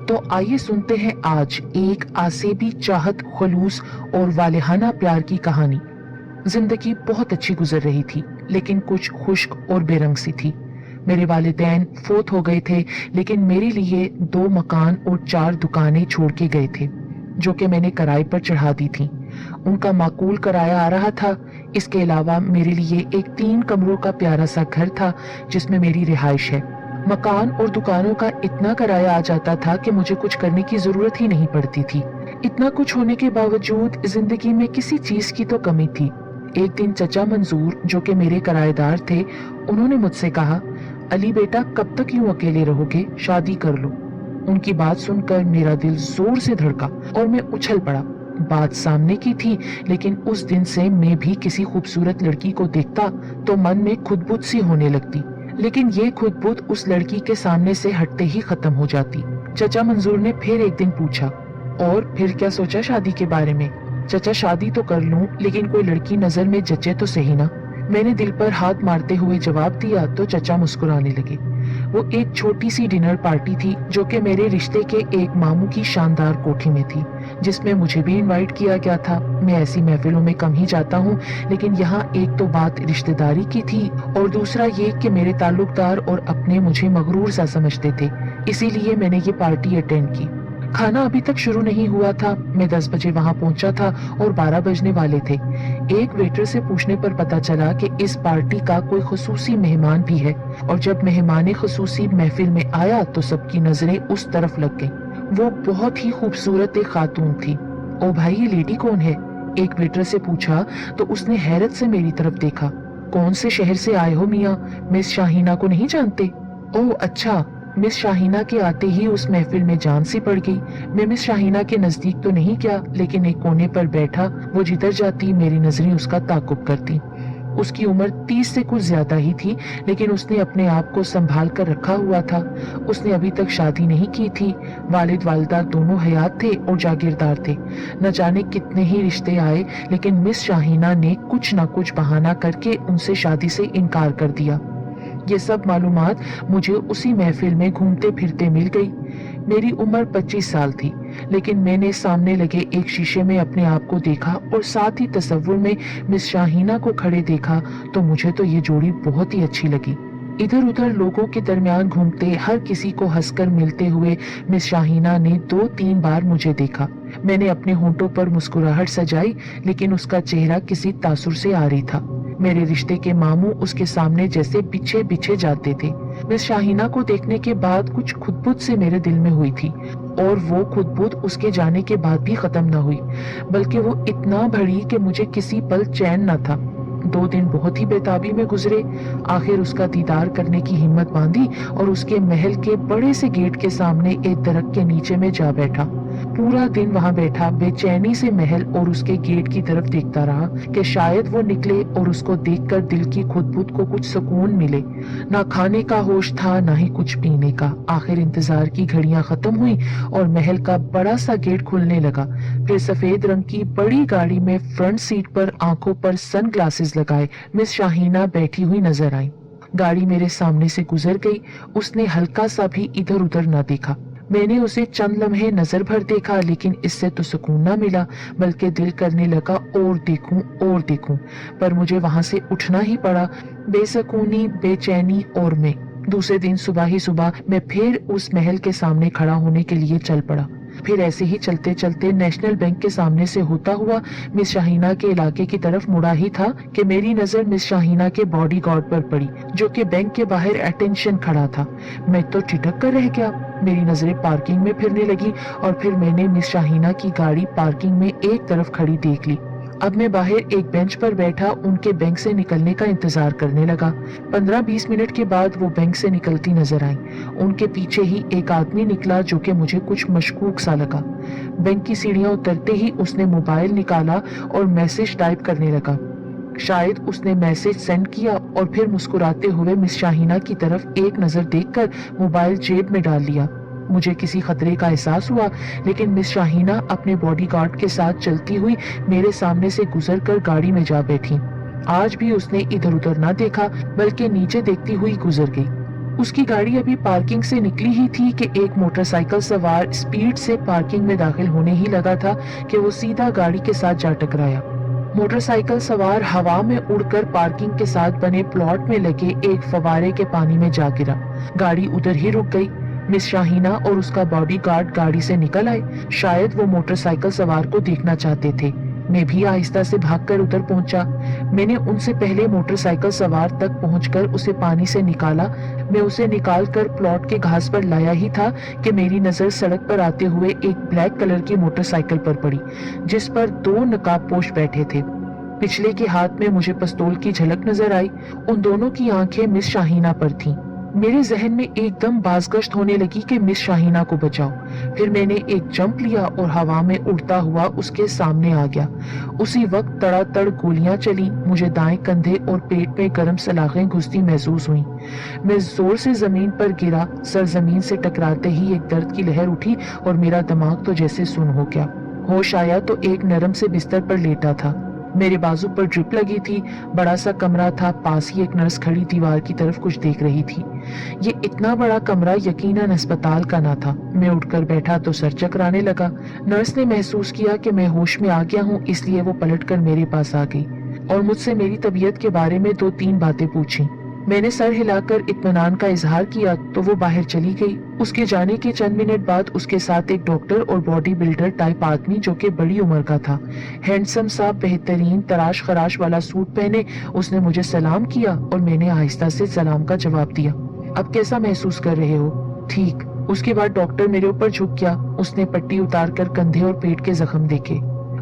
تو آئیے سنتے ہیں آج ایک آسیبی چاہت، خلوص اور والہانہ پیار کی کہانی۔ زندگی بہت اچھی گزر رہی تھی، لیکن کچھ خشک اور بے رنگ سی تھی۔ میرے والدین فوت ہو گئے تھے، لیکن میرے لیے 2 مکان اور 4 دکانیں چھوڑ کے گئے تھے، جو کہ میں نے کرائے پر چڑھا دی تھی۔ ان کا معقول کرایہ آ رہا تھا۔ اس کے علاوہ میرے لیے ایک 3 کمروں کا پیارا سا گھر تھا جس میں میری رہائش ہے۔ مکان اور دکانوں کا اتنا کرایہ آ جاتا تھا کہ مجھے کچھ کرنے کی ضرورت ہی نہیں پڑتی تھی۔ اتنا کچھ ہونے کے باوجود زندگی میں کسی چیز کی تو کمی تھی۔ ایک دن چچا منظور، جو کہ میرے کرایہ دار تھے، انہوں نے مجھ سے کہا، علی بیٹا کب تک یوں اکیلے رہو گے، شادی کر لو۔ ان کی بات سن کر میرا دل زور سے دھڑکا اور میں اچھل پڑا۔ بات سامنے کی تھی، لیکن اس دن سے میں بھی کسی خوبصورت لڑکی کو دیکھتا تو من میں خود بت سی ہونے لگتی، لیکن یہ خود بت اس لڑکی کے سامنے سے ہٹتے ہی ختم ہو جاتی۔ چچا منظور نے پھر ایک دن پوچھا، اور پھر کیا سوچا شادی کے بارے میں؟ چچا شادی تو کر لوں، لیکن کوئی لڑکی نظر میں جچے تو صحیح نا۔ میں نے دل پر ہاتھ مارتے ہوئے جواب دیا تو چچا مسکرانے لگے۔ وہ ایک چھوٹی سی ڈنر پارٹی تھی جو کہ میرے رشتے کے ایک ماموں کی شاندار کوٹھی میں تھی، جس میں مجھے بھی انوائٹ کیا گیا تھا۔ میں ایسی محفلوں میں کم ہی جاتا ہوں، لیکن یہاں ایک تو بات رشتہ داری کی تھی، اور دوسرا یہ کہ میرے تعلق دار اور اپنے مجھے مغرور سا سمجھتے تھے، اسی لیے میں نے یہ پارٹی اٹینڈ کی۔ کھانا ابھی تک شروع نہیں ہوا تھا۔ میں 10 بجے وہاں پہنچا تھا اور 12 بجنے والے تھے۔ ایک ویٹر سے پوچھنے پر پتا چلا کہ اس پارٹی کا کوئی خصوصی مہمان بھی ہے، اور جب مہمان خصوصی محفل میں آیا تو سب کی نظریں اس طرف لگ گئیں۔ وہ بہت ہی خوبصورت ایک خاتون تھی۔ او بھائی، یہ لیڈی کون ہے؟ ایک ویٹر سے پوچھا تو اس نے حیرت سے میری طرف دیکھا۔ کون سے شہر سے آئے ہو میاں؟ مس شاہینہ کو نہیں جانتے؟ اوہ اچھا۔ مس شاہینہ کے آتے ہی اس محفل میں جان سی پڑ گئی۔ میں مس شاہینہ کے نزدیک تو نہیں کیا، لیکن ایک کونے پر بیٹھا وہ جدھر جاتی میری نظریں اس کا تعاقب کرتی۔ اس کی عمر 30 سے کچھ زیادہ ہی تھی، لیکن اس نے اپنے آپ کو سنبھال کر رکھا ہوا تھا۔ اس نے ابھی تک شادی نہیں کی تھی۔ والد والدہ دونوں حیات تھے اور جاگیردار تھے۔ نہ جانے کتنے ہی رشتے آئے، لیکن مس شاہینہ نے کچھ نہ کچھ بہانہ کر کے ان سے شادی سے انکار کر دیا۔ یہ سب معلومات مجھے اسی محفل میں گھومتے پھرتے مل گئی۔ میری عمر 25 سال تھی، لیکن میں نے سامنے لگے ایک شیشے میں اپنے آپ کو دیکھا اور ساتھ ہی تصور میں مس شاہینہ کو کھڑے دیکھا تو مجھے تو یہ جوڑی بہت ہی اچھی لگی۔ ادھر ادھر لوگوں کے درمیان گھومتے ہر کسی کو ہنس کر ملتے ہوئے مس شاہینہ نے 2-3 بار مجھے دیکھا۔ میں نے اپنے ہونٹوں پر مسکراہٹ سجائی، لیکن اس کا چہرہ کسی تاثر سے عاری تھا۔ میرے رشتے کے ماموں اس کے سامنے جیسے بچھے بچھے جاتے تھے۔ مس شاہینہ کو دیکھنے کے بعد کچھ خود بت سے میرے دل میں ہوئی تھی، اور وہ خود بت اس کے جانے کے بعد بھی ختم نہ ہوئی، بلکہ وہ اتنا بڑھی کہ مجھے کسی پل چین نہ تھا۔ 2 دن بہت ہی بےتابی میں گزرے۔ آخر اس کا دیدار کرنے کی ہمت باندھی اور اس کے محل کے بڑے سے گیٹ کے سامنے ایک درخت کے نیچے میں جا بیٹھا۔ پورا دن وہاں بیٹھا بے چینی سے محل اور اس کے گیٹ کی طرف دیکھتا رہا کہ شاید وہ نکلے اور اس کو دیکھ کر دل کی خود بت کو کچھ سکون ملے۔ نہ کھانے کا ہوش تھا، نہ ہی کچھ پینے کا۔ آخر انتظار کی گھڑیاں ختم ہوئی اور محل کا بڑا سا گیٹ کھلنے لگا۔ پھر سفید رنگ کی بڑی گاڑی میں فرنٹ سیٹ پر آنکھوں پر سن گلاسز لگائے مس شاہینہ بیٹھی ہوئی نظر آئی۔ گاڑی میرے سامنے سے گزر گئی۔ اس نے ہلکا سا بھی ادھر ادھر نہ دیکھا۔ میں نے اسے چند لمحے نظر بھر دیکھا، لیکن اس سے تو سکون نہ ملا، بلکہ دل کرنے لگا اور دیکھوں، پر مجھے وہاں سے اٹھنا ہی پڑا۔ بے سکونی، بے چینی اور میں۔ دوسرے دن صبح ہی میں پھر اس محل کے سامنے کھڑا ہونے کے لیے چل پڑا۔ پھر ایسے ہی چلتے چلتے نیشنل بینک کے سامنے سے ہوتا ہوا مس شاہینہ کے علاقے کی طرف مڑا ہی تھا کہ میری نظر مس شاہینہ کے باڈی گارڈ پر پڑی، جو کہ بینک کے باہر اٹینشن کھڑا تھا۔ میں تو ٹھٹک کر رہ گیا۔ میری نظریں پارکنگ میں پھرنے لگی اور پھر میں نے مس شاہینہ کی گاڑی پارکنگ میں ایک طرف کھڑی دیکھ لی۔ اب میں باہر ایک بینچ پر بیٹھا ان کے بینک سے نکلنے کا انتظار کرنے لگا۔ 15-20 منٹ کے بعد وہ بینک سے نکلتی نظر آئیں۔ ان کے پیچھے ہی ایک آدمی نکلا جو کہ مجھے کچھ مشکوک سا لگا۔ بینک کی سیڑھیاں اترتے ہی اس نے موبائل نکالا اور میسج ٹائپ کرنے لگا۔ شاید اس نے میسج سینڈ کیا اور پھر مسکراتے ہوئے مس شاہینہ کی طرف ایک نظر دیکھ کر موبائل جیب میں ڈال لیا۔ مجھے کسی خطرے کا احساس ہوا، لیکن مس شاہینہ اپنے باڈی گارڈ کے ساتھ چلتی ہوئی میرے سامنے سے گزر کر گاڑی میں جا بیٹھی۔ آج بھی اس نے ادھر ادھر نہ دیکھا، بلکہ نیچے دیکھتی ہوئی گزر گئی۔ उसकी गाड़ी अभी पार्किंग से निकली ही थी कि एक मोटरसाइकिल सवार स्पीड से पार्किंग में दाखिल होने ही लगा था कि वो सीधा गाड़ी के साथ जा टकराया। मोटरसाइकिल सवार हवा में उड़कर पार्किंग के साथ बने प्लॉट में लगे एक फवारे के पानी में जा गिरा। गाड़ी उधर ही रुक गई। मिस शाहीना और उसका बॉडीगार्ड गाड़ी से निकल आए। शायद वो मोटरसाइकिल सवार को देखना चाहते थे। मैं भी आहिस्ता से भागकर उधर पहुंचा। मैंने उनसे पहले मोटरसाइकिल सवार तक पहुंचकर उसे पानी से निकाला। मैं उसे निकालकर प्लॉट के घास पर लाया ही था कि मेरी नजर सड़क पर आते हुए एक ब्लैक कलर की मोटरसाइकिल पर पड़ी, जिस पर 2 नकाबपोश बैठे थे। पिछले के हाथ में मुझे पिस्तौल की झलक नजर आई। उन दोनों की आंखें मिस शाहीना पर थीं। मेरे जहन में एकदम बाज़गश्त होने लगी कि मिस शाहीना को बचाओ। फिर मैंने एक जंप लिया और हवा में उड़ता हुआ उसके सामने आ गया। उसी वक्त तड़ातड़ गोलियां चली। मुझे दाएं कंधे और पेट में गर्म सलाखें घुसती महसूस हुई। मैं जोर से जमीन पर गिरा। सर जमीन से टकराते ही एक दर्द की लहर उठी और मेरा दिमाग तो जैसे सुन्न हो गया। होश आया तो एक नरम से बिस्तर पर लेटा था। मेरे बाजू पर ड्रिप लगी थी। बड़ा सा कमरा था। पास ही एक नर्स खड़ी दीवार की तरफ कुछ देख रही थी। ये इतना बड़ा कमरा यकीनन अस्पताल का ना था। मैं उठकर बैठा तो सर चकराने लगा। नर्स ने महसूस किया कि मैं होश में आ गया हूँ, इसलिए वो पलटकर मेरे पास आ गई और मुझसे मेरी तबीयत के बारे में 2-3 बातें पूछी। मैंने सर हिलाकर इत्मीनान का इजहार किया तो वो बाहर चली गई। उसके जाने के चंद मिनट बाद उसके साथ एक डॉक्टर और बॉडी बिल्डर टाइप आदमी जो कि बड़ी उम्र का था, हैंडसम सा बेहतरीन तराश खराश वाला सूट पहने, उसने मुझे सलाम किया और मैंने आहिस्ता से सलाम का जवाब दिया। अब कैसा महसूस कर रहे हो? ठीक। उसके बाद डॉक्टर मेरे ऊपर झुक गया। उसने पट्टी उतारकर कंधे और पेट के जख्म देखे।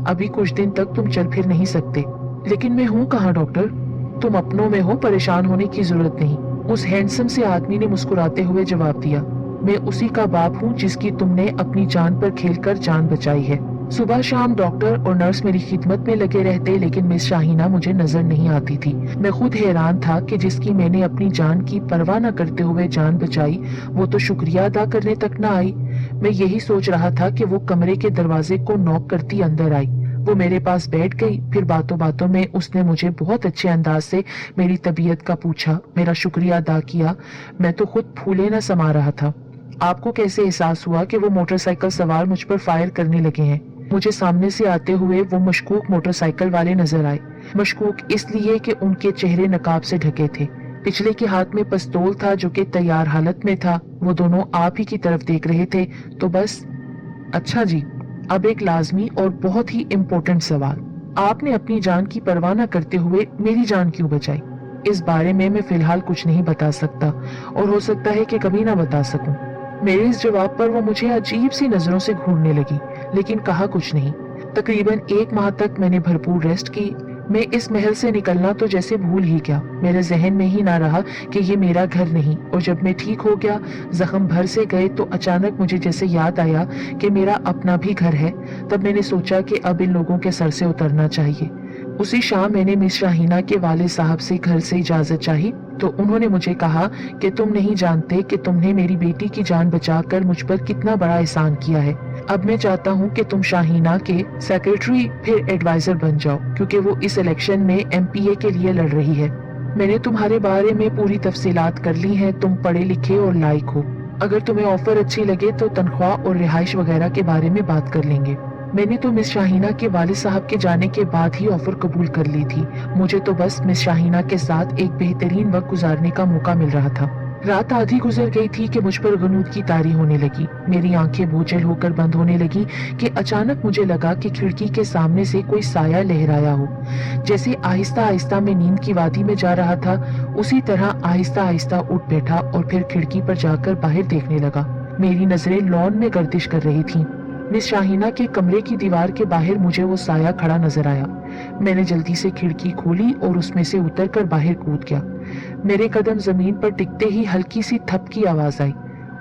अभी कुछ दिन तक तुम चल फिर नहीं सकते। लेकिन मैं हूँ कहाँ डॉक्टर? तुम अपनों में हो, परेशान होने की जरूरत नहीं, उस हैंडसम से आदमी ने मुस्कुराते हुए जवाब दिया। मैं उसी का बाप हूँ जिसकी तुमने अपनी जान पर खेलकर जान बचाई है। सुबह शाम डॉक्टर और नर्स मेरी खिदमत में लगे रहते, लेकिन मिस शाहीना मुझे नजर नहीं आती थी। मैं खुद हैरान था कि जिसकी मैंने अपनी जान की परवाह न करते हुए जान बचाई, वो तो शुक्रिया अदा करने तक न आई। मैं यही सोच रहा था कि वो कमरे के दरवाजे को नॉक करती अंदर आई। वो मेरे पास बैठ गई। फिर बातों बातों में उसने मुझे बहुत अच्छे अंदाज से मेरी तबीयत का पूछा, मेरा शुक्रिया अदा किया। मैं तो खुद फूले न समा रहा था। आपको कैसे एहसास हुआ कि वो मोटरसाइकिल सवार मुझ पर फायर करने लगे हैं? मुझे सामने से आते हुए वो मशकूक मोटरसाइकिल वाले नजर आए। मशकूक इसलिए कि उनके चेहरे नकाब से ढके थे। पिछले के हाथ में पिस्तौल था जो कि तैयार हालत में था। वो दोनों आप ही की तरफ देख रहे थे। तो बस। अच्छा जी, अब एक लाजमी और बहुत ही इम्पोर्टेंट सवाल। आपने अपनी जान की परवाह न करते हुए मेरी जान क्यों बचाई? इस बारे में मैं फिलहाल कुछ नहीं बता सकता और हो सकता है कि कभी ना बता सकूं। मेरे इस जवाब पर वो मुझे अजीब सी नजरों से घूरने लगी, लेकिन कहा कुछ नहीं। तकरीबन 1 माह तक मैंने भरपूर रेस्ट की। मैं इस महल से निकलना तो जैसे भूल ही गया। मेरे जहन में ही ना रहा कि ये मेरा घर नहीं। और जब मैं ठीक हो गया, जख्म भर से गए, तो अचानक मुझे जैसे याद आया कि मेरा अपना भी घर है। तब मैंने सोचा कि अब इन लोगों के सर से उतरना चाहिए। उसी शाम मैंने मिस शाहीना के वालिद साहब से घर से इजाजत चाही तो उन्होंने मुझे कहा कि तुम नहीं जानते कि तुमने मेरी बेटी की जान बचाकर मुझ पर कितना बड़ा एहसान किया है। अब मैं चाहता हूँ कि तुम शाहीना के सेक्रेटरी फिर एडवाइजर बन जाओ, क्योंकि वो इस इलेक्शन में MPA के लिए लड़ रही है। मैंने तुम्हारे बारे में पूरी तफसीलात कर ली हैं। तुम पढ़े लिखे और लायक हो। अगर तुम्हें ऑफर अच्छी लगे तो तनख्वाह और रिहाइश वगैरह के बारे में बात कर लेंगे। मैंने तो मिस शाहीना के वालिद साहब के जाने के बाद ही ऑफर कबूल कर ली थी। मुझे तो बस मिस शाहीना के साथ एक बेहतरीन वक्त गुजारने का मौका मिल रहा था। रात आधी गुजर गई थी कि मुझ पर गनूद की तारी होने लगी। मेरी आंखें बोझल होकर बंद होने लगी कि अचानक मुझे लगा कि खिड़की के सामने से कोई साया लहराया हो। जैसे आहिस्ता आहिस्ता मैं नींद की वादी में जा रहा था, उसी तरह आहिस्ता आहिस्ता उठ बैठा और फिर खिड़की पर जाकर बाहर देखने लगा। मेरी नजरें लॉन में गर्दिश कर रही थीं। मिस शाहीना के कमरे की दीवार के बाहर मुझे वो साया खड़ा नजर आया। मैंने जल्दी से खिड़की खोली और उसमें से उतरकर बाहर कूद गया। मेरे कदम जमीन पर टिकते ही हल्की सी थप की आवाज आई।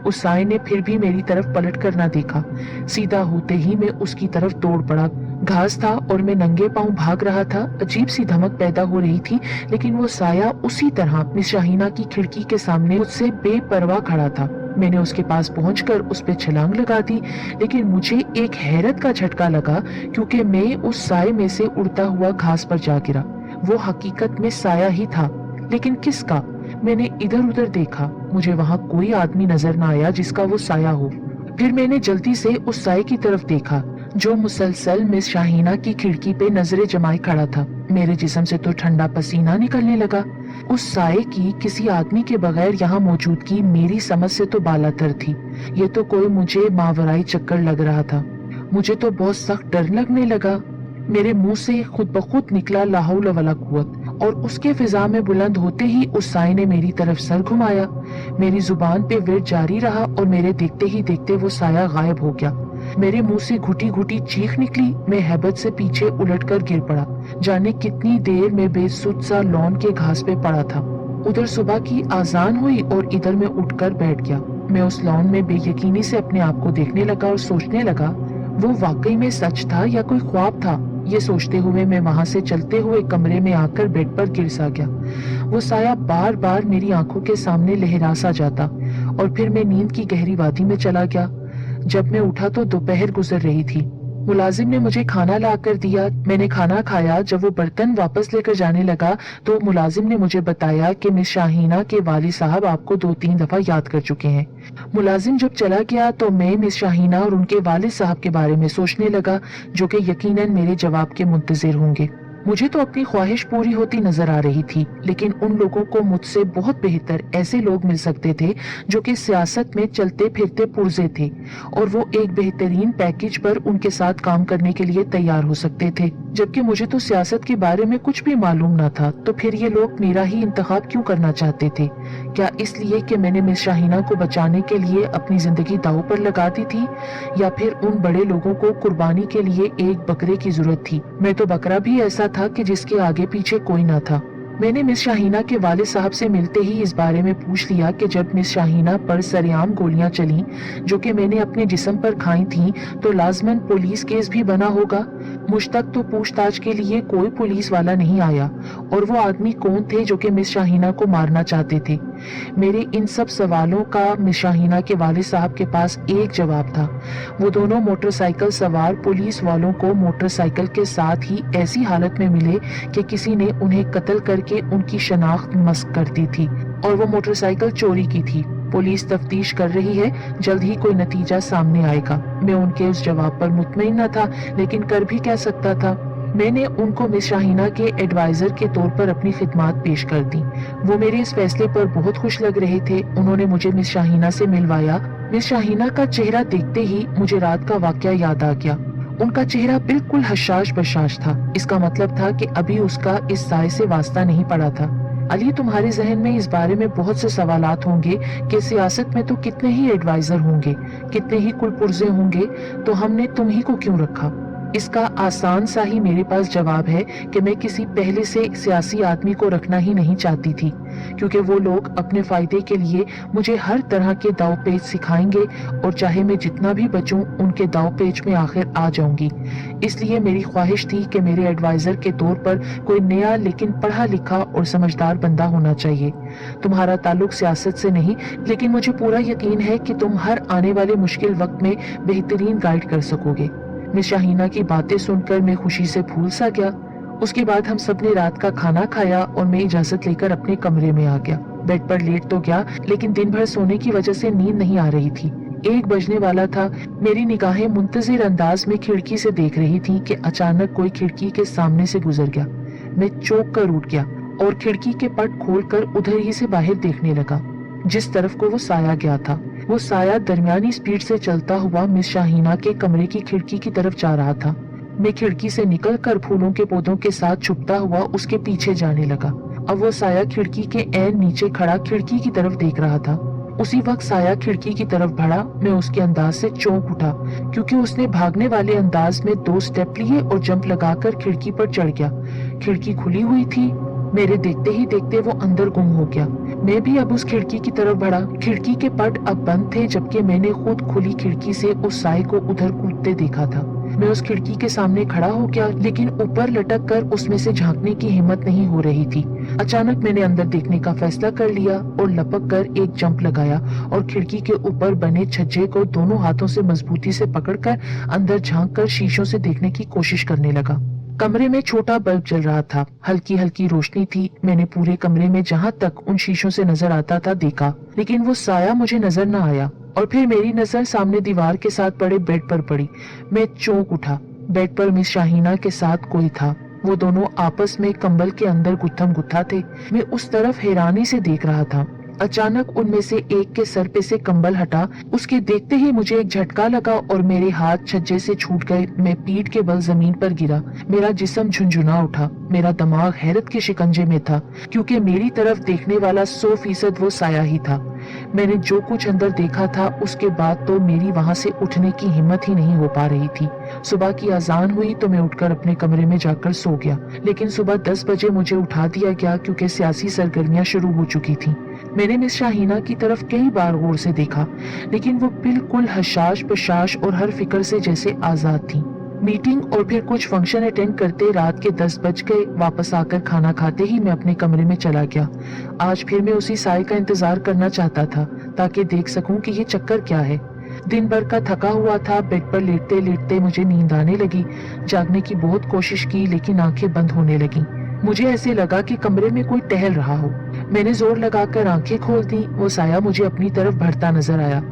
उस साये ने फिर भी मेरी तरफ पलट कर ना देखा। सीधा होते ही मैं उसकी तरफ दौड़ पड़ा। घास था और मैं नंगे पांव भाग रहा था। अजीब सी धमक पैदा हो रही थी, लेकिन वो साया उसी तरह मिस शाहीना की खिड़की के सामने मुझसे बेपरवाह खड़ा था। मैंने उसके पास पहुंचकर उस पे छलांग लगा दी, लेकिन मुझे एक हैरत का झटका लगा क्योंकि मैं उस साये में से उड़ता हुआ घास पर जा गिरा। वो हकीकत में साया ही था, लेकिन किसका? मैंने इधर उधर देखा, मुझे वहां कोई आदमी नजर न आया जिसका वो साया हो। फिर मैंने जल्दी से उस साये की तरफ देखा जो मुसलसल मिस शाहीना की खिड़की पे नजरें जमाए खड़ा था। मेरे जिस्म से तो ठंडा पसीना निकलने लगा। उस साये की किसी आदमी के बगैर यहाँ मौजूदगी मेरी समझ से तो बालातर थी। ये तो कोई मुझे मावराई चक्कर लग रहा था। मुझे तो बहुत सख्त डर लगने लगा। मेरे मुंह से खुद ब खुद निकला ला हौल वला कुव्वत, और उसके फिजा में बुलंद होते ही उस साये ने मेरी तरफ सर घुमाया। मेरी जुबान पे विर जारी रहा और मेरे देखते ही देखते वो साया गायब हो गया। मेरे मुंह से घुटी घुटी चीख निकली। मैं हैबत से पीछे उलटकर गिर पड़ा। जाने कितनी देर में बेसुध सा लॉन के घास पे पड़ा था। उधर सुबह की आजान हुई और इधर मैं उठकर बैठ गया। मैं उस लॉन में बेयकीनी से अपने आप को देखने लगा और सोचने लगा, वो वाकई में सच था या कोई ख्वाब था। ये सोचते हुए मैं वहां से चलते हुए कमरे में आकर बेड पर गिर सा गया। वो साया बार बार मेरी आंखों के सामने लहरा सा जाता और फिर मैं नींद की गहरी वादी में चला गया। जब मैं उठा तो दोपहर गुजर रही थी। मुलाजिम ने मुझे खाना ला कर दिया। मैंने खाना खाया। जब वो बर्तन वापस लेकर जाने लगा तो मुलाजिम ने मुझे बताया कि मिस शाहीना के वालिद साहब आपको 2-3 दफा याद कर चुके हैं। मुलाजिम जब चला गया तो मैं मिस शाहीना और उनके वालिद साहब के बारे में सोचने लगा, जो कि यकीनन मेरे जवाब के मुंतजिर होंगे। मुझे तो अपनी ख्वाहिश पूरी होती नजर आ रही थी, लेकिन उन लोगों को मुझसे बहुत बेहतर ऐसे लोग मिल सकते थे जो कि सियासत में चलते फिरते पुर्जे थे और वो एक बेहतरीन पैकेज पर उनके साथ काम करने के लिए तैयार हो सकते थे, जबकि मुझे तो सियासत के बारे में कुछ भी मालूम न था। तो फिर ये लोग मेरा ही इंतखाब क्यों करना चाहते थे? क्या इसलिए कि मैंने मिस शाहीना को बचाने के लिए अपनी जिंदगी दांव पर लगा दी थी, या फिर उन बड़े लोगों को कुर्बानी के लिए एक बकरे की जरूरत थी? मैं तो बकरा भी ऐसा था कि जिसके आगे पीछे कोई ना था। मैंने मिस शाहीना के वालिद साहब से मिलते ही इस बारे में पूछ लिया कि जब मिस शाहीना पर सरेआम गोलियां चली जो कि मैंने अपने जिस्म पर खाई थीं, तो लाजमन पुलिस केस भी बना होगा। मुझ तक तो पूछताछ के लिए कोई पुलिस वाला नहीं आया, और वो आदमी कौन थे जो कि मिस शाहीना को मारना चाहते थे? मेरे इन सब सवालों का मिस शाहीना के वालिद साहब के पास एक जवाब था। वो दोनों मोटरसाइकिल सवार पुलिस वालों को मोटरसाइकिल के साथ ही ऐसी हालत में मिले कि किसी ने उन्हें कत्ल करके उनकी शनाख्त मस्क कर दी थी, और वो मोटरसाइकिल चोरी की थी। पुलिस तफ्तीश कर रही है, जल्द ही कोई नतीजा सामने आएगा। मैं उनके उस जवाब पर मुतमईन न था, लेकिन कर भी क्या सकता था। मैंने उनको मिस शाहीना के एडवाइजर के तौर पर अपनी खिदमात पेश कर दी। वो मेरे इस फैसले पर बहुत खुश लग रहे थे। उन्होंने मुझे मिस शाहीना से मिलवाया। मिस शाहीना का चेहरा देखते ही मुझे रात का वाकया याद आ गया। उनका चेहरा बिल्कुल हशाश बशाश था। इसका मतलब था कि अभी उसका इस साये से वास्ता नहीं पड़ा था। अली, तुम्हारे जहन में इस बारे में बहुत से सवालात होंगे कि सियासत में तो कितने ही एडवाइजर होंगे, कितने ही कुलपुर्जे होंगे, तो हमने तुम ही को क्यों रखा? इसका आसान सा ही मेरे पास जवाब है कि मैं किसी पहले से सियासी आदमी को रखना ही नहीं चाहती थी, क्योंकि वो लोग अपने फायदे के लिए मुझे हर तरह के दाव पेच सिखाएंगे, और चाहे मैं जितना भी बचूं उनके दाव पेच में आखिर आ जाऊंगी। इसलिए मेरी ख्वाहिश थी कि मेरे एडवाइजर के तौर पर कोई नया लेकिन पढ़ा लिखा और समझदार बंदा होना चाहिए। तुम्हारा ताल्लुक सियासत से नहीं, लेकिन मुझे पूरा यकीन है कि तुम हर आने वाले मुश्किल वक्त में बेहतरीन गाइड कर सकोगे। मिस शाहीना की बातें सुनकर मैं खुशी से फूल सा गया। उसके बाद हम सब ने रात का खाना खाया और मैं इजाजत लेकर अपने कमरे में आ गया। बेड पर लेट तो गया, लेकिन दिन भर सोने की वजह से नींद नहीं आ रही थी। 1 बजने वाला था। मेरी निगाहें मुंतजिर अंदाज में खिड़की से देख रही थी कि अचानक कोई खिड़की के सामने से गुजर गया। मैं चौंक कर उठ गया और खिड़की के पट खोलकर उधर ही से बाहर देखने लगा, जिस तरफ को वो साया गया था। वो साया दरमियानी स्पीड से चलता हुआ मिस शाहीना के कमरे की खिड़की की तरफ जा रहा था। मैं खिड़की से निकलकर फूलों के पौधों के साथ छुपता हुआ उसके पीछे जाने लगा। अब वो साया खिड़की के ऐन नीचे खड़ा खिड़की की तरफ देख रहा था। उसी वक्त साया खिड़की की तरफ बढ़ा। मैं उसके अंदाज से चौंक उठा, क्योंकि उसने भागने वाले अंदाज में 2 स्टेप लिए और जंप लगाकर खिड़की पर चढ़ गया। खिड़की खुली हुई थी। मेरे देखते ही देखते वो अंदर गुम हो गया। मैं भी अब उस खिड़की की तरफ बढ़ा। खिड़की के पट अब बंद थे, जबकि मैंने खुद खुली खिड़की से उस साये को उधर कूदते देखा था। मैं उस खिड़की के सामने खड़ा हो गया, लेकिन ऊपर लटक कर उसमें से झांकने की हिम्मत नहीं हो रही थी। अचानक मैंने अंदर देखने का फैसला कर लिया और लपक कर एक जंप लगाया और खिड़की के ऊपर बने छज्जे को दोनों हाथों से मजबूती से पकड़कर अंदर झांक कर शीशों से देखने की कोशिश करने लगा। कमरे में छोटा बल्ब जल रहा था, हल्की हल्की रोशनी थी। मैंने पूरे कमरे में जहां तक उन शीशों से नजर आता था देखा, लेकिन वो साया मुझे नजर न आया। और फिर मेरी नजर सामने दीवार के साथ पड़े बेड पर पड़ी। मैं चौंक उठा। बेड पर मिस शाहीना के साथ कोई था। वो दोनों आपस में कंबल के अंदर गुत्थम गुत्था थे। मैं उस तरफ हैरानी से देख रहा था। अचानक उनमें से एक के सर पे से कंबल हटा। उसके देखते ही मुझे एक झटका लगा और मेरे हाथ छज्जे से छूट गए। मैं पीठ के बल जमीन पर गिरा। मेरा जिस्म झुंझुना उठा। मेरा दिमाग हैरत के शिकंजे में था, क्योंकि मेरी तरफ देखने वाला 100% वो साया ही था। मैंने जो कुछ अंदर देखा था, उसके बाद तो मेरी वहां से उठने की हिम्मत ही नहीं हो पा रही थी। सुबह की अजान हुई तो मैं उठकर अपने कमरे में जाकर सो गया, लेकिन सुबह 10 बजे मुझे उठा दिया गया, क्योंकि सियासी सरगर्मियां शुरू हो चुकी थी। मैंने मिस शाहीना की तरफ कई बार गौर से देखा, लेकिन वो बिल्कुल हशाश बशाश और हर फिक्र से जैसे आजाद थी। मीटिंग और फिर कुछ फंक्शन अटेंड करते रात के 10 बज गए। वापस आकर खाना खाते ही मैं अपने कमरे में चला गया। आज फिर मैं उसी साय का इंतजार करना चाहता था, ताकि देख सकूं कि ये चक्कर क्या है। दिन भर का थका हुआ था। बेड पर लेटते लेटते मुझे नींद आने लगी। जागने की बहुत कोशिश की, लेकिन आंखें बंद होने लगी। मुझे ऐसे लगा कि कमरे में कोई टहल रहा हो। मैंने जोर लगाकर आंखें खोल दी। वो साया मुझे अपनी तरफ बढ़ता नजर आया।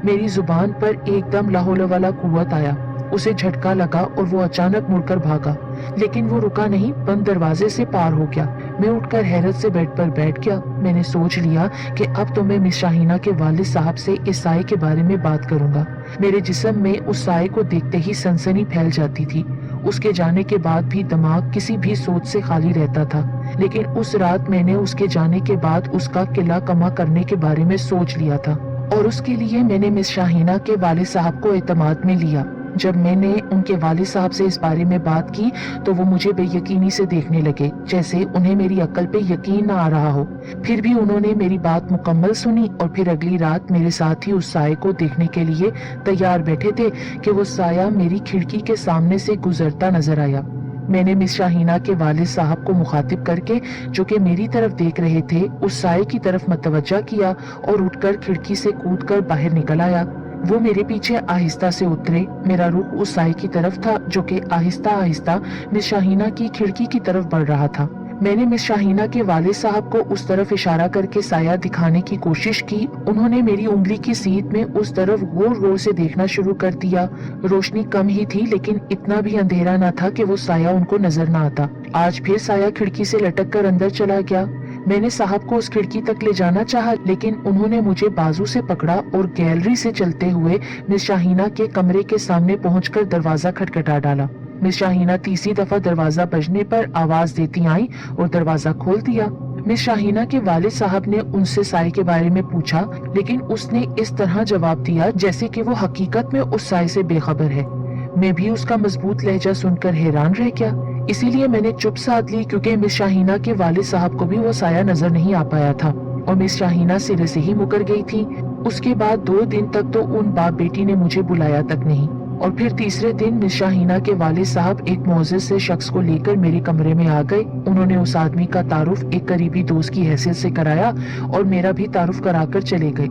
मेरी जुबान पर एकदम लाहौल वाला कुव्वत आया। उसे झटका लगा और वो अचानक मुड़कर भागा, लेकिन वो रुका नहीं, बंद दरवाजे से पार हो गया। मैं उठकर हैरत से बेड पर बैठ गया। मैंने सोच लिया कि अब तो मैं मिस शाहीना के वालिद साहब से इस साए के बारे में बात करूंगा। मेरे जिस्म में उस साए को देखते ही सनसनी फैल जाती थी। उसके जाने के बाद भी दिमाग किसी भी सोच से खाली रहता था, लेकिन उस रात मैंने उसके जाने के बाद उसका किला कमा करने के बारे में सोच लिया था, और उसके लिए मैंने मिस शाहीना के वालिद साहब को एतमाद में लिया। जब मैंने उनके वालिद साहब से इस बारे में बात की तो वो मुझे बेयकीनी से देखने लगे, जैसे उन्हें मेरी अक्ल पे यकीन न आ रहा हो। फिर भी उन्होंने मेरी बात मुकम्मल सुनी और फिर अगली रात मेरे साथ ही उस साये को देखने के लिए तैयार बैठे थे कि वो साया मेरी खिड़की के सामने से गुजरता नजर आया। मैंने मिस शाहीना के वालिद साहब को मुखातिब करके, जो कि मेरी तरफ देख रहे थे, उस साये की तरफ मतवज्जा किया और उठकर खिड़की से कूदकर बाहर निकल आया। वो मेरे पीछे आहिस्ता से उतरे। मेरा रुख उस साये की तरफ था, जो कि आहिस्ता आहिस्ता मिस शाहीना की खिड़की की तरफ बढ़ रहा था। मैंने मिस शाहीना के वालिद साहब को उस तरफ इशारा करके साया दिखाने की कोशिश की। उन्होंने मेरी उंगली की सीध में उस तरफ गौर गौर से देखना शुरू कर दिया। रोशनी कम ही थी, लेकिन इतना भी अंधेरा न था कि वो साया उनको नजर न आता। आज फिर साया खिड़की से लटक कर अंदर चला गया। मैंने साहब को उस खिड़की तक ले जाना चाहा, लेकिन उन्होंने मुझे बाजू से पकड़ा और गैलरी से चलते हुए मिस शाहीना के कमरे के सामने पहुंचकर दरवाजा खटखटा डाला। मिस शाहीना तीसरी दफा दरवाजा बजने पर आवाज देती आई और दरवाजा खोल दिया। मिस शाहीना के वालिद साहब ने उनसे साए के बारे में पूछा, लेकिन उसने इस तरह जवाब दिया जैसे कि वो हकीकत में उस साए से बेखबर है। मैं भी उसका मजबूत लहजा सुनकर हैरान रह गया। इसीलिए मैंने चुप साध ली, क्योंकि मिस शाहीना के वालिद साहब को भी वो साया नजर नहीं आ पाया था और मिस शाहीना सिरे से ही मुकर गई थी। उसके बाद 2 दिन तक तो उन बाप बेटी ने मुझे बुलाया तक नहीं, और फिर तीसरे दिन मिस शाहीना के वालिद साहब एक मोअज़्ज़िज़ से शख्स को लेकर मेरे कमरे में आ गए। उन्होंने उस आदमी का तारुफ एक करीबी दोस्त की हैसियत से कराया और मेरा भी तारुफ कराकर चले गए।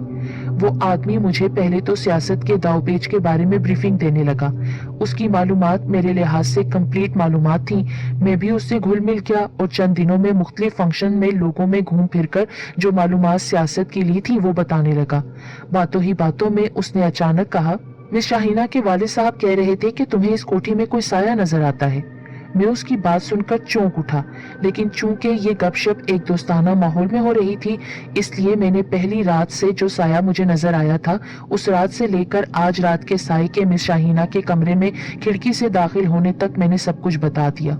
वो आदमी मुझे पहले तो सियासत के दावपेच के बारे में ब्रीफिंग देने लगा। उसकी मालूमात मेरे लिहाज से कंप्लीट मालूमात थी। मैं भी उससे घुल मिल गया और चंद दिनों में मुख्तलिफ फंक्शन में लोगों में घूम फिर कर जो मालूमात सियासत की ली थी वो बताने लगा। बातों ही बातों में उसने अचानक कहा, मिस शाहीना के वालिद साहब कह रहे थे कि तुम्हें इस कोठी में कोई साया नजर आता है। मैं उसकी बात सुनकर चौंक उठा, लेकिन चूंकि ये गपशप एक दोस्ताना माहौल में हो रही थी, इसलिए मैंने पहली रात से जो साया मुझे नजर आया था, उस रात से लेकर आज रात के साए के मिस शाहीना के कमरे में खिड़की से दाखिल होने तक मैंने सब कुछ बता दिया।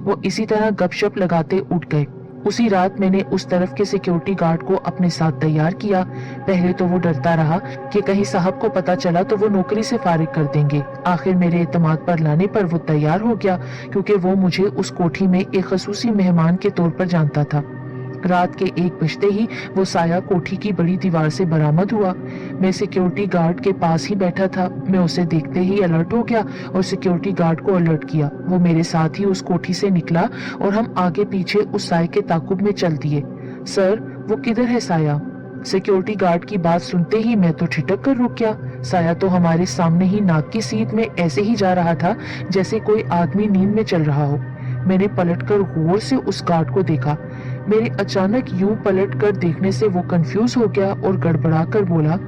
वो इसी तरह गपशप लगाते उठ गए। उसी रात मैंने उस तरफ के सिक्योरिटी गार्ड को अपने साथ तैयार किया। पहले तो वो डरता रहा कि कहीं साहब को पता चला तो वो नौकरी से फारिग कर देंगे। आखिर मेरे एतमाद पर लाने पर वो तैयार हो गया, क्योंकि वो मुझे उस कोठी में एक खसूसी मेहमान के तौर पर जानता था। रात के 1 बजते ही वो साया कोठी की बड़ी दीवार से बरामद हुआ। मैं सिक्योरिटी गार्ड के पास ही बैठा था। मैं उसे देखते ही अलर्ट हो गया और सिक्योरिटी गार्ड को अलर्ट किया। वो मेरे साथ ही उस कोठी से निकला और हम आगे पीछे उस साये के ताकुब में चल दिए। सर, वो किधर है साया? सिक्योरिटी गार्ड की बात सुनते ही मैं तो ठिठक कर रुक गया। साया तो हमारे सामने ही नाक की सीध में ऐसे ही जा रहा था जैसे कोई आदमी नींद में चल रहा हो। मैंने पलटकर गौर से उस गार्ड को देखा। मेरे अचानक यूं पलट कर देखने से वो कंफ्यूज हो गया और गड़बड़ा कर बोला,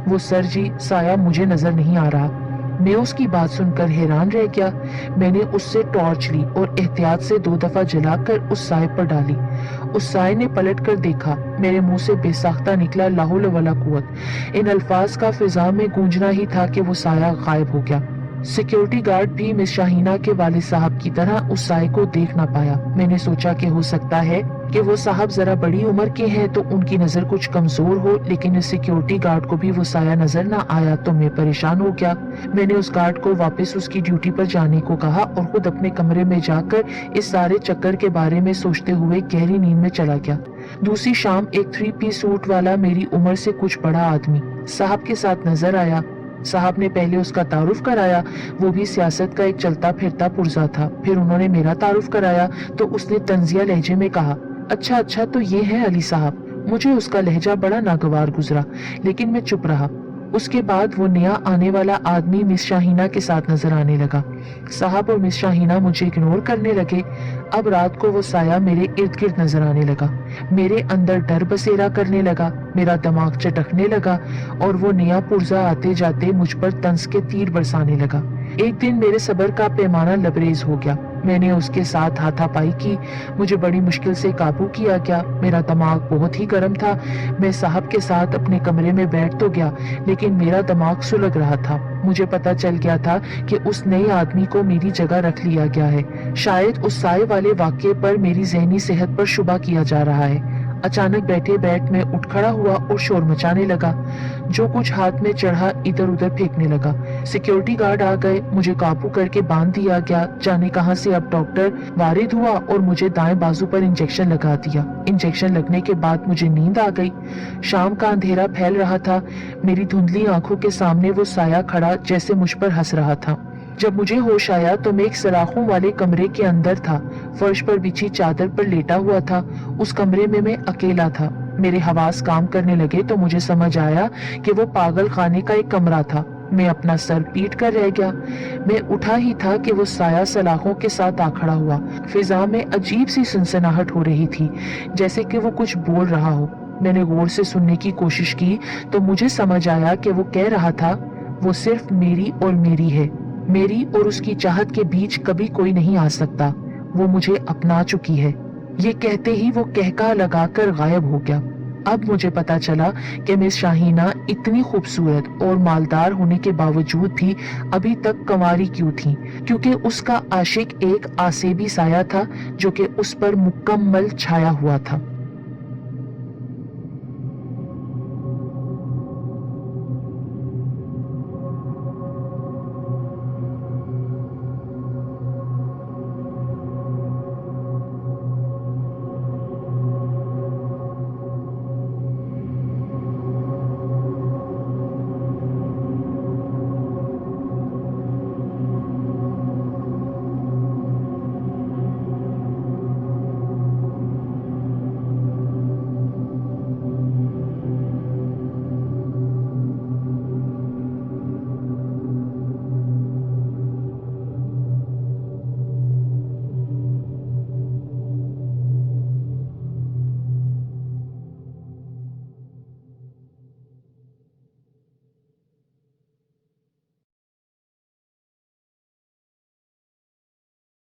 वो सर जी, साया मुझे नजर नहीं आ रहा। मैं उसकी बात सुनकर हैरान रह गया। मैंने उससे टॉर्च ली और एहतियात से 2 दफा जलाकर उस साए पर डाली। उस साए ने पलट कर देखा। मेरे मुंह से बेसाख्ता निकला, ला हौल वला कुव्वत। इन अल्फाज का फिजा में गूंजना ही था कि वो साया गायब हो गया। सिक्योरिटी गार्ड भी मिस शाहीना के वालिद साहब की तरह उस साए को देख ना पाया। मैंने सोचा कि हो सकता है कि वो साहब जरा बड़ी उम्र के हैं तो उनकी नजर कुछ कमजोर हो, लेकिन इस सिक्योरिटी गार्ड को भी वो साया नजर ना आया तो मैं परेशान हो गया। मैंने उस गार्ड को वापस उसकी ड्यूटी पर जाने को कहा और खुद अपने कमरे में जाकर इस सारे चक्कर के बारे में सोचते हुए गहरी नींद में चला गया। दूसरी शाम एक 3 पीस सूट वाला मेरी उम्र से कुछ बड़ा आदमी साहब के साथ नजर आया। साहब ने पहले उसका तारुफ कराया। वो भी सियासत का एक चलता फिरता पुर्जा था। फिर उन्होंने मेरा तारुफ कराया तो उसने तंजिया लहजे में कहा, अच्छा अच्छा, तो ये है अली साहब। मुझे उसका लहजा बड़ा नागवार गुजरा, लेकिन मैं चुप रहा। उसके बाद वो नया आने वाला आदमी मिस शाहीना के साथ नजर आने लगा। साहब और मिस शाहीना मुझे इग्नोर करने लगे। अब रात को वो साया मेरे इर्द गिर्द नजर आने लगा। मेरे अंदर डर बसेरा करने लगा, मेरा दिमाग चटकने लगा और वो नया पुर्जा आते जाते मुझ पर तंज के तीर बरसाने लगा। एक दिन मेरे सब्र का पैमाना लबरेज हो गया। मैंने उसके साथ हाथापाई की। मुझे बड़ी मुश्किल से काबू किया गया। मेरा दिमाग बहुत ही गर्म था। मैं साहब के साथ अपने कमरे में बैठ तो गया, लेकिन मेरा दिमाग सुलग रहा था। मुझे पता चल गया था कि उस नए आदमी को मेरी जगह रख लिया गया है। शायद उस साए वाले वाक्य पर मेरी जहनी सेहत पर शुबा किया जा रहा है। अचानक बैठे बैठ मैं उठ खड़ा हुआ और शोर मचाने लगा। जो कुछ हाथ में चढ़ा इधर उधर फेंकने लगा। सिक्योरिटी गार्ड आ गए, मुझे काबू करके बांध दिया गया। जाने कहां से अब डॉक्टर वारिद हुआ और मुझे दाएं बाजू पर इंजेक्शन लगा दिया। इंजेक्शन लगने के बाद मुझे नींद आ गई। शाम का अंधेरा फैल रहा था। मेरी धुंधली आंखों के सामने वो साया खड़ा जैसे मुझ पर हंस रहा था। जब मुझे होश आया तो मैं एक सलाखों वाले कमरे के अंदर था। फर्श पर बिछी चादर पर लेटा हुआ था। उस कमरे में मैं अकेला था। मेरे हवास काम करने लगे तो मुझे समझ आया कि वो पागल खाने का एक कमरा था। मैं अपना सर पीट कर रह गया। मैं उठा ही था कि वो साया सलाखों के साथ आ खड़ा हुआ। फिजा में अजीब सी सनसनाहट हो रही थी, जैसे कि वो कुछ बोल रहा हो। मैंने गौर से सुनने की कोशिश की तो मुझे समझ आया कि वो कह रहा था, वो सिर्फ मेरी और मेरी है। मेरी और उसकी चाहत के बीच कभी कोई नहीं आ सकता। वो मुझे अपना चुकी है। ये कहते ही वो कहका लगाकर गायब हो गया। अब मुझे पता चला कि मिस शाहीना इतनी खूबसूरत और मालदार होने के बावजूद भी अभी तक कंवारी क्यों थी, क्योंकि उसका आशिक एक आसेबी साया था जो कि उस पर मुकम्मल छाया हुआ था।